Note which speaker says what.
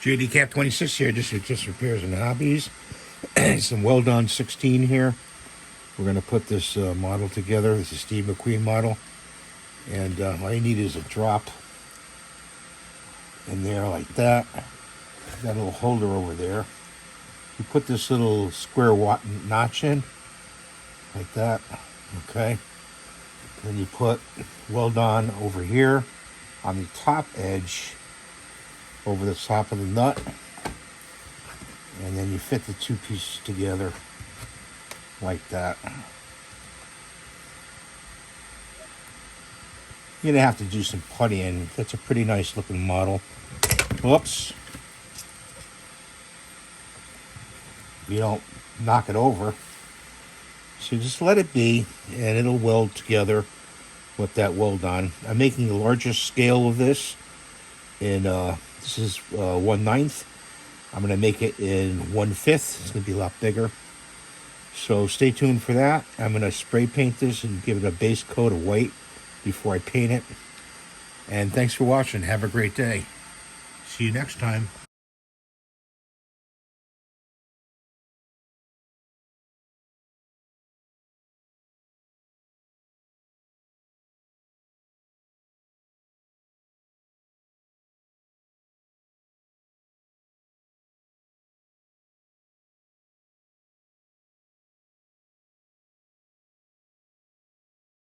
Speaker 1: JD Cap 26 here, just repairs and hobbies. Some weld-on 16 here. We're going to put this model together. This is Steve McQueen model. And all you need is a drop in there like that. Got a little holder over there. You put this little square notch in, like that, okay? Then you put weld-on over here on the top edge, over the top of the nut, and then you fit the two pieces together like that. You're gonna have to do some puttying. That's a pretty nice looking model. Whoops. You don't knock it over. So just let it be, and it'll weld together with that weld on. I'm making a larger scale of this. In this is 1/9. I'm going to make it in 1/5. It's going to be a lot bigger. So stay tuned for that. I'm going to spray paint this and give it a base coat of white before I paint it. And thanks for watching. Have a great day. See you next time.